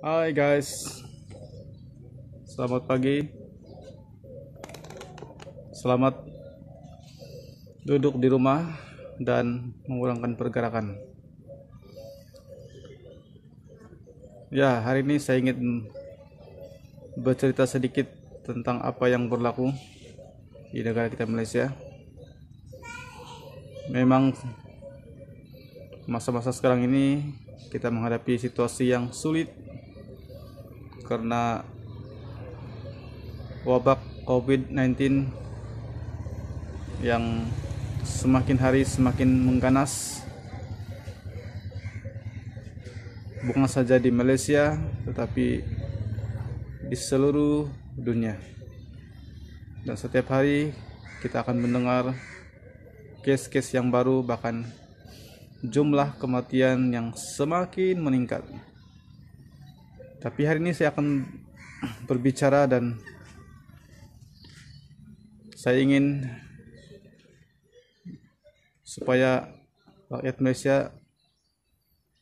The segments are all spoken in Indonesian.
Hai guys, selamat pagi. Selamat duduk di rumah dan mengurangkan pergerakan. Ya, hari ini saya ingin bercerita sedikit tentang apa yang berlaku di negara kita Malaysia. Memang masa-masa sekarang ini kita menghadapi situasi yang sulit karena wabak COVID-19 yang semakin hari semakin mengganas, bukan saja di Malaysia tetapi di seluruh dunia. Dan setiap hari kita akan mendengar case-case yang baru, bahkan jumlah kematian yang semakin meningkat. Tapi hari ini saya akan berbicara dan saya ingin supaya rakyat Malaysia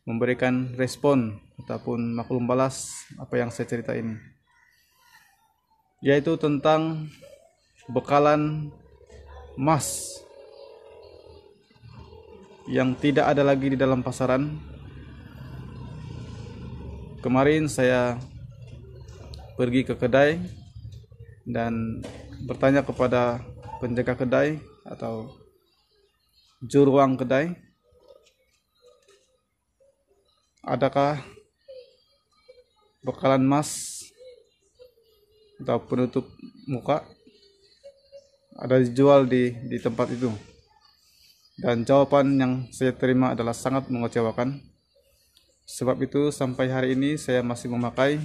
memberikan respon ataupun maklum balas apa yang saya ceritain, yaitu tentang bekalan emas yang tidak ada lagi di dalam pasaran. Kemarin saya pergi ke kedai dan bertanya kepada penjaga kedai atau juruang kedai, adakah bekalan emas atau penutup muka ada dijual di tempat itu. Dan jawaban yang saya terima adalah sangat mengecewakan. Sebab itu sampai hari ini saya masih memakai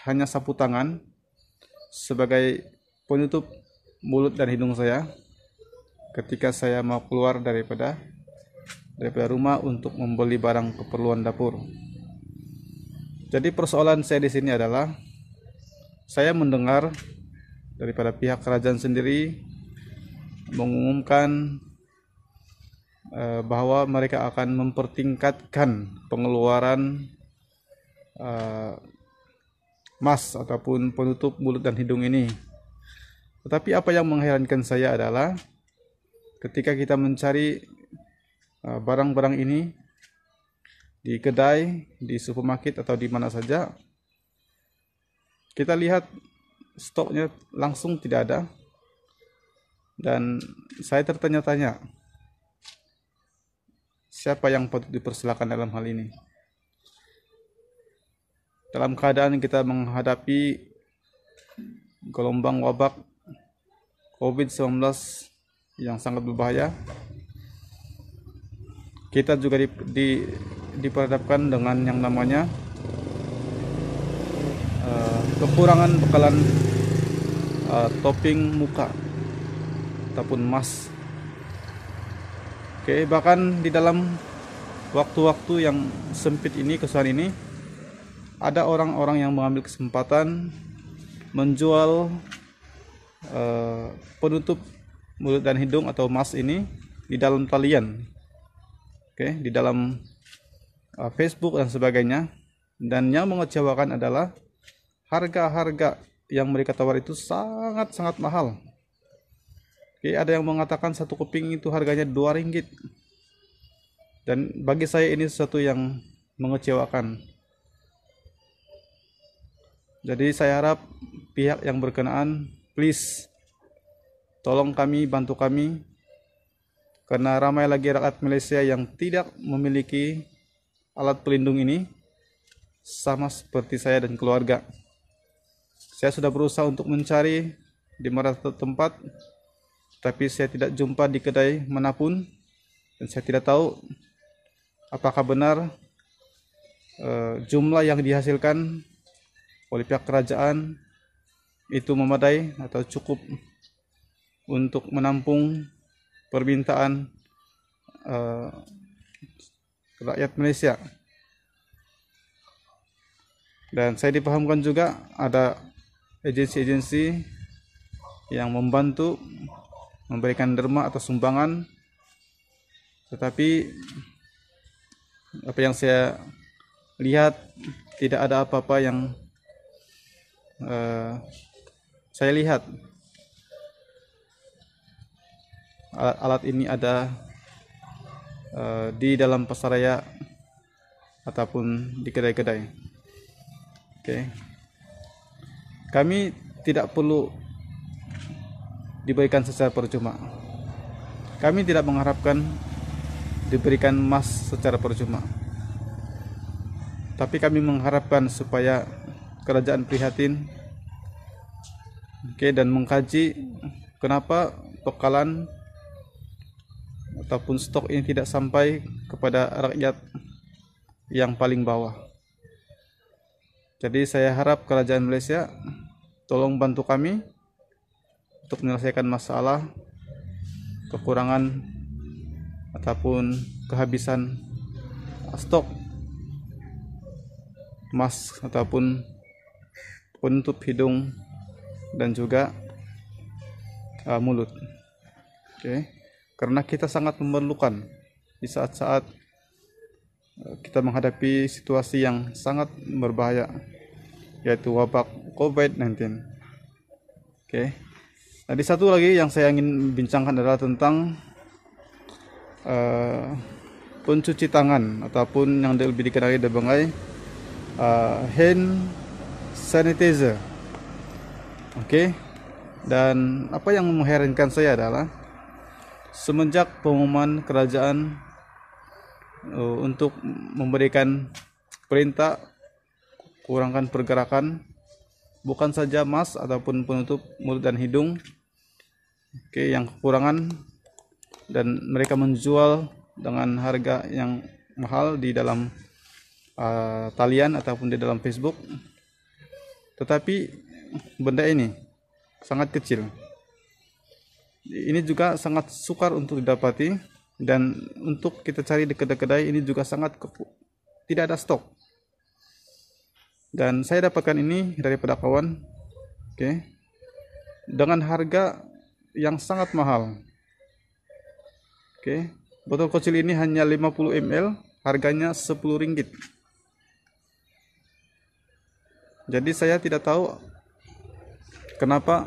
hanya sapu tangan sebagai penutup mulut dan hidung saya ketika saya mau keluar daripada rumah untuk membeli barang keperluan dapur. Jadi persoalan saya di sini adalah saya mendengar daripada pihak kerajaan sendiri mengumumkan bahwa mereka akan mempertingkatkan pengeluaran mask ataupun penutup mulut dan hidung ini. Tetapi apa yang mengherankan saya adalah ketika kita mencari barang-barang ini di kedai, di supermarket atau di mana saja, kita lihat stoknya langsung tidak ada. Dan saya tertanya-tanya, siapa yang patut dipersilakan dalam hal ini? Dalam keadaan kita menghadapi gelombang wabak COVID-19 yang sangat berbahaya, kita juga diperhadapkan dengan yang namanya kekurangan bekalan topping muka ataupun mask. Oke, bahkan di dalam waktu-waktu yang sempit ini, kesulitan ini, ada orang-orang yang mengambil kesempatan menjual penutup mulut dan hidung atau mask ini di dalam talian, oke, di dalam Facebook dan sebagainya. Dan yang mengecewakan adalah harga-harga yang mereka tawar itu sangat-sangat mahal. Oke, ada yang mengatakan satu keping itu harganya RM2. Dan bagi saya ini sesuatu yang mengecewakan. Jadi saya harap pihak yang berkenaan, please tolong kami, bantu kami, karena ramai lagi rakyat Malaysia yang tidak memiliki alat pelindung ini, sama seperti saya dan keluarga. Saya sudah berusaha untuk mencari di mana tempat, tapi saya tidak jumpa di kedai manapun, dan saya tidak tahu apakah benar jumlah yang dihasilkan oleh pihak kerajaan itu memadai atau cukup untuk menampung permintaan rakyat Malaysia. Dan saya dipahamkan juga ada agensi-agensi yang membantu memberikan derma atau sumbangan, tetapi apa yang saya lihat tidak ada apa-apa yang saya lihat. Alat ini ada di dalam pasaraya ataupun di kedai-kedai. Oke. Kami tidak perlu diberikan secara percuma. Kami tidak mengharapkan diberikan emas secara percuma. Tapi kami mengharapkan supaya kerajaan prihatin, dan mengkaji kenapa bekalan ataupun stok ini tidak sampai kepada rakyat yang paling bawah. Jadi saya harap kerajaan Malaysia tolong bantu kami untuk menyelesaikan masalah kekurangan ataupun kehabisan stok emas ataupun penutup hidung dan juga mulut. Karena kita sangat memerlukan di saat-saat kita menghadapi situasi yang sangat berbahaya, yaitu wabak COVID-19. Jadi satu lagi yang saya ingin bincangkan adalah tentang pencuci tangan ataupun yang lebih dikenali sebagai hand sanitizer. Dan apa yang mengherankan saya adalah semenjak pengumuman kerajaan untuk memberikan perintah kurangkan pergerakan, bukan saja mask ataupun penutup mulut dan hidung, yang kekurangan, dan mereka menjual dengan harga yang mahal di dalam talian ataupun di dalam Facebook. Tetapi benda ini sangat kecil. Ini juga sangat sukar untuk didapati, dan untuk kita cari di kedai-kedai ini juga sangat tidak ada stok. Dan saya dapatkan ini daripada kawan, dengan harga yang sangat mahal. Botol kecil ini hanya 50 ml, harganya Rp10. Jadi saya tidak tahu kenapa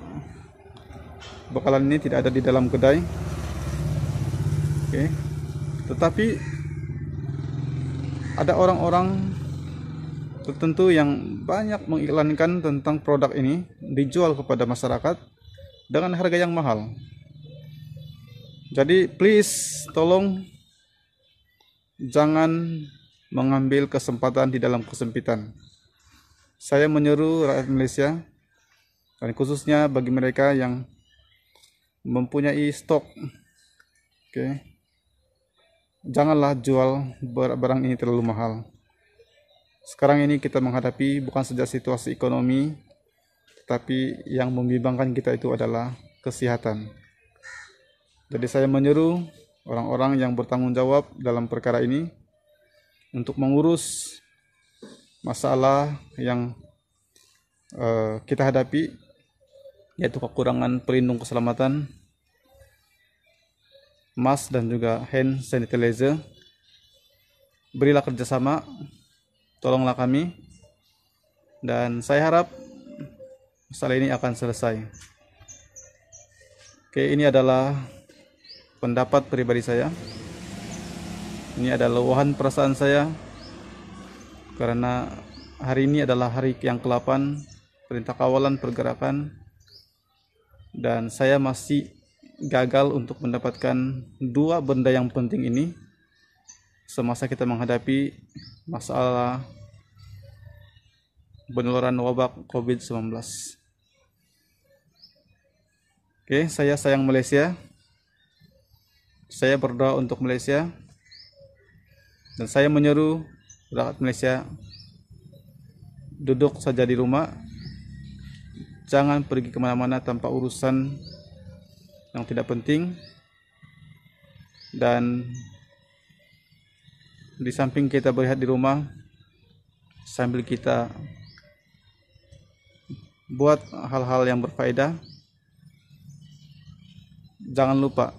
bekalan ini tidak ada di dalam kedai. Tetapi ada orang-orang tertentu yang banyak mengiklankan tentang produk ini dijual kepada masyarakat dengan harga yang mahal. Jadi please tolong jangan mengambil kesempatan di dalam kesempitan. Saya menyeru rakyat Malaysia, dan khususnya bagi mereka yang mempunyai stok, janganlah jual barang ini terlalu mahal. Sekarang ini kita menghadapi bukan saja situasi ekonomi, tetapi yang membimbangkan kita itu adalah kesehatan. Jadi saya menyeru orang-orang yang bertanggung jawab dalam perkara ini untuk mengurus masalah yang kita hadapi, yaitu kekurangan pelindung keselamatan, mask dan juga hand sanitizer. Berilah kerjasama, tolonglah kami, dan saya harap masalah ini akan selesai. Ini adalah pendapat pribadi saya. Ini adalah luahan perasaan saya, karena hari ini adalah hari yang ke-8 perintah kawalan pergerakan, dan saya masih gagal untuk mendapatkan dua benda yang penting ini semasa kita menghadapi masalah penularan wabak COVID-19. Saya sayang Malaysia. Saya berdoa untuk Malaysia, dan saya menyeru rakyat Malaysia duduk saja di rumah, jangan pergi kemana-mana tanpa urusan yang tidak penting. Dan di samping kita berehat di rumah, sambil kita buat hal-hal yang berfaedah, jangan lupa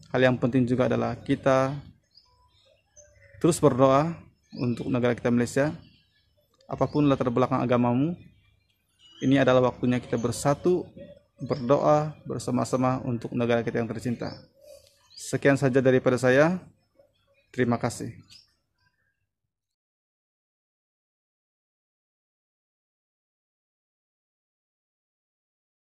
hal yang penting juga adalah kita terus berdoa untuk negara kita Malaysia. Apapun latar belakang agamamu, ini adalah waktunya kita bersatu, berdoa bersama-sama untuk negara kita yang tercinta. Sekian saja daripada saya. Terima kasih.